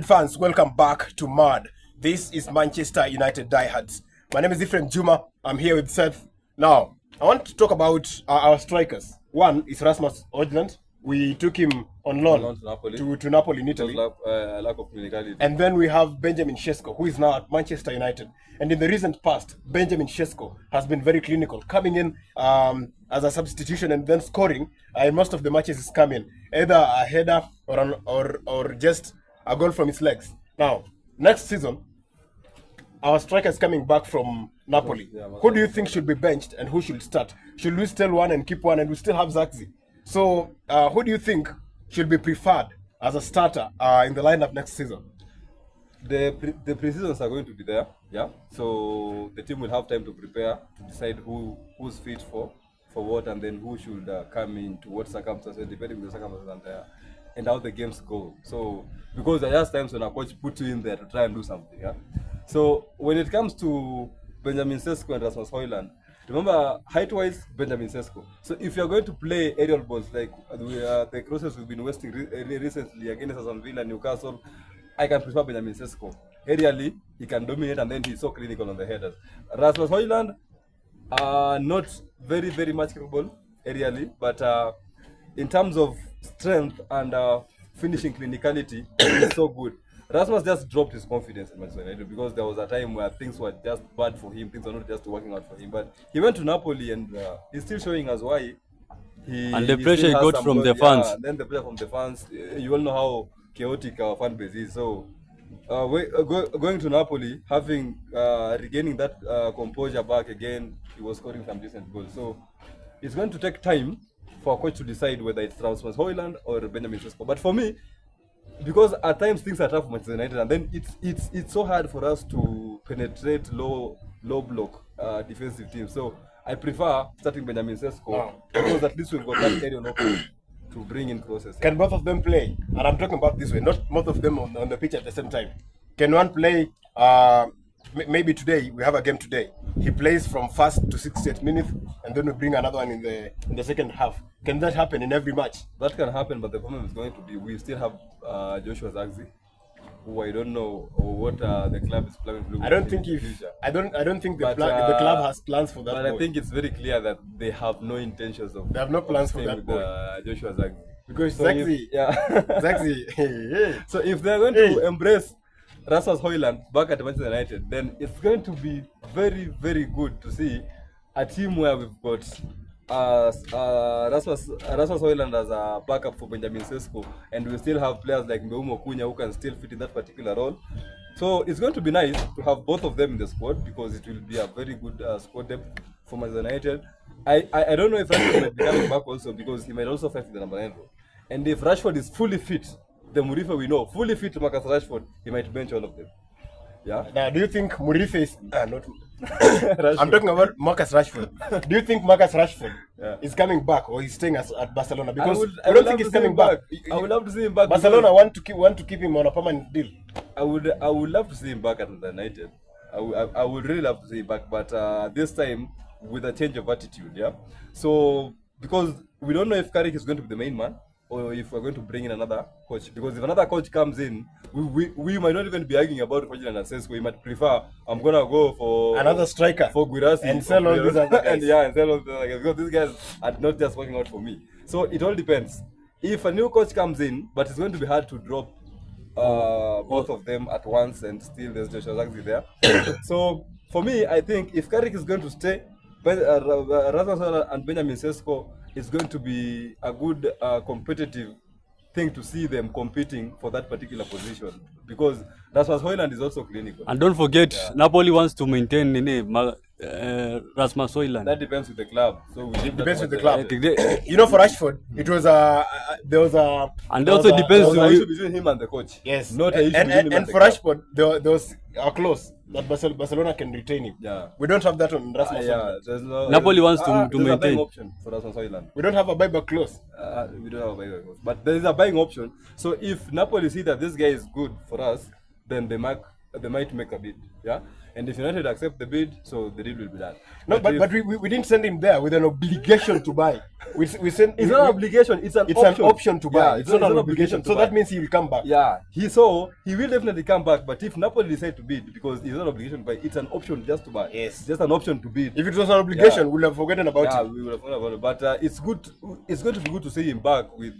Fans, welcome back to Mad. This is Manchester United Diehards. My name is Ephraim Juma. I'm here with Seth. Now, I want to talk about our strikers. One is Rasmus Hodjlund. We took him on loan to Napoli in Italy. Lack of clinicality. And then we have Benjamin Sesko, who is now at Manchester United. And in the recent past, Benjamin Sesko has been very clinical, coming in as a substitution and then scoring. In most of the matches is coming either a header or just a goal from his legs. Now, next season, our striker is coming back from Napoli. Who do you think should be benched and who should start? Should we still one and keep one, and we still have Zagzi? So, who do you think should be preferred as a starter in the lineup next season? The pre-seasons are going to be there, yeah. So the team will have time to prepare to decide who's fit for what, and then who should come in to what circumstances, depending on the circumstances and how the games go. So because there are times when a coach puts you in there to try and do something, yeah. So when it comes to Benjamin Sesko and Rasmus Højlund, remember, height-wise, Benjamin Sesko. So if you're going to play aerial balls like the crosses we've been wasting recently against Aston Villa, Newcastle, I can prefer Benjamin Sesko. Aerially, he can dominate, and then he's so clinical on the headers. Rasmus Højlund, not very, very much capable aerially, but in terms of strength and finishing clinicality, he's so good. Rasmus just dropped his confidence in Manchester United because there was a time where things were just bad for him, things were not just working out for him. But he went to Napoli, and he's still showing us why. And the pressure he got from the fans. And then the pressure from the fans. You all know how chaotic our fan base is. So going to Napoli, having regaining that composure back again, he was scoring some decent goals. So it's going to take time for a coach to decide whether it's Rasmus Højlund or Benjamin Sesko. But for me, because at times things are tough for Manchester United, and then it's so hard for us to penetrate low block defensive teams. So I prefer starting Benjamin Sesko because at least we've got that area open to bring in crosses. Can both of them play? And I'm talking about this way, not both of them on the pitch at the same time. Can one play? Maybe today we have a game today. He plays from first to 68 minutes, and then we bring another one in the second half. Can that happen in every match? That can happen, but the problem is going to be we still have Joshua Zagzi, who I don't know what the club is planning to do. I don't think the club has plans for that. But I think it's very clear that they have no intentions of. They have no plans for that boy. Joshua Zagzi. Because Zagzi, Zagzi. So if they're going to embrace Rasmus Højlund back at Manchester United, then it's going to be very, very good to see a team where we've got Rasmus Højlund as a backup for Benjamin Sesko, and we still have players like Mbeumo Cunha who can still fit in that particular role. So it's going to be nice to have both of them in the squad because it will be a very good squad depth for Manchester United. I don't know if Rashford might be coming back also because he might also fight for the number 9 role. And if Rashford is fully fit, the Murife we know, fully fit Marcus Rashford, he might bench all of them. Yeah. Now, do you think Murife is not? I'm talking about Marcus Rashford. Do you think Marcus Rashford is coming back, or he's staying at Barcelona? Because I don't think he's coming back. I would love to see him back. Barcelona want to keep him on a permanent deal. I would love to see him back at United. I would really love to see him back, but this time with a change of attitude. Yeah. So because we don't know if Carrick is going to be the main man, or if we're going to bring in another coach. Because if another coach comes in, we might not even be arguing about Hodjlund and Sesko. We might prefer, I'm going to go for another striker for Guirassi and sell all these other guys. and sell all the other guys. Because these guys are not just working out for me. So it all depends. If a new coach comes in, but it's going to be hard to drop both of them at once, and still there's Joshua Zagzi there. So for me, I think if Carrick is going to stay, Rasmus Højlund and Benjamin Sesko, it's going to be a good competitive thing to see them competing for that particular position, because Rasmus Højlund is also clinical. And don't forget, Napoli wants to maintain Rasmus Højlund. That depends with the club. So we leave depends with the club. You know, for Rashford, it was there was a. And also depends an issue between him and the coach. Yes. Not an issue between him and for Rashford, there was a clause that Barcelona can retain him. Yeah. We don't have that on Rasmus Højlund. Napoli wants to maintain. There's a buying option for Rasmus Højlund. We don't have a buyback clause. We don't have a buyback clause, but there is a buying option. So if Napoli see that this guy is good for us, then they might they might make a bid. Yeah, and if United accept the bid, so the deal will be done. No, but if- we didn't send him there with an obligation to buy. We sent. it's not an obligation. It's an It's option. an option to buy. Yeah, it's not an obligation. to So buy. that means he will come back. Yeah, he will definitely come back. But if Napoli decide to bid, because it's not an obligation to buy, it's an option just to buy. Yes. It's just an option to bid. If it was an obligation, Yeah. we'll have forgotten about Yeah, it. we would have thought about it. But it's good. It's going to be good to see him back with.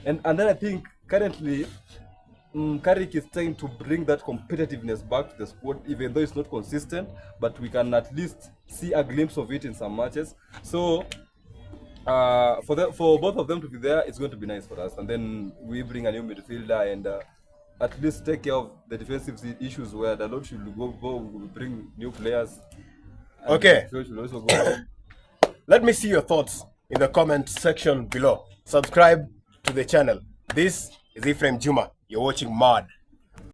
And then I think currently, Carrick is trying to bring that competitiveness back to the squad, even though it's not consistent. But we can at least see a glimpse of it in some matches. So. For both of them to be there, it's going to be nice for us. And then we bring a new midfielder and at least take care of the defensive issues where the Lord should go we bring new players. And Okay. so should also go. Let me see your thoughts in the comment section below. Subscribe to the channel. This is Ephraim Juma. You're watching Mad.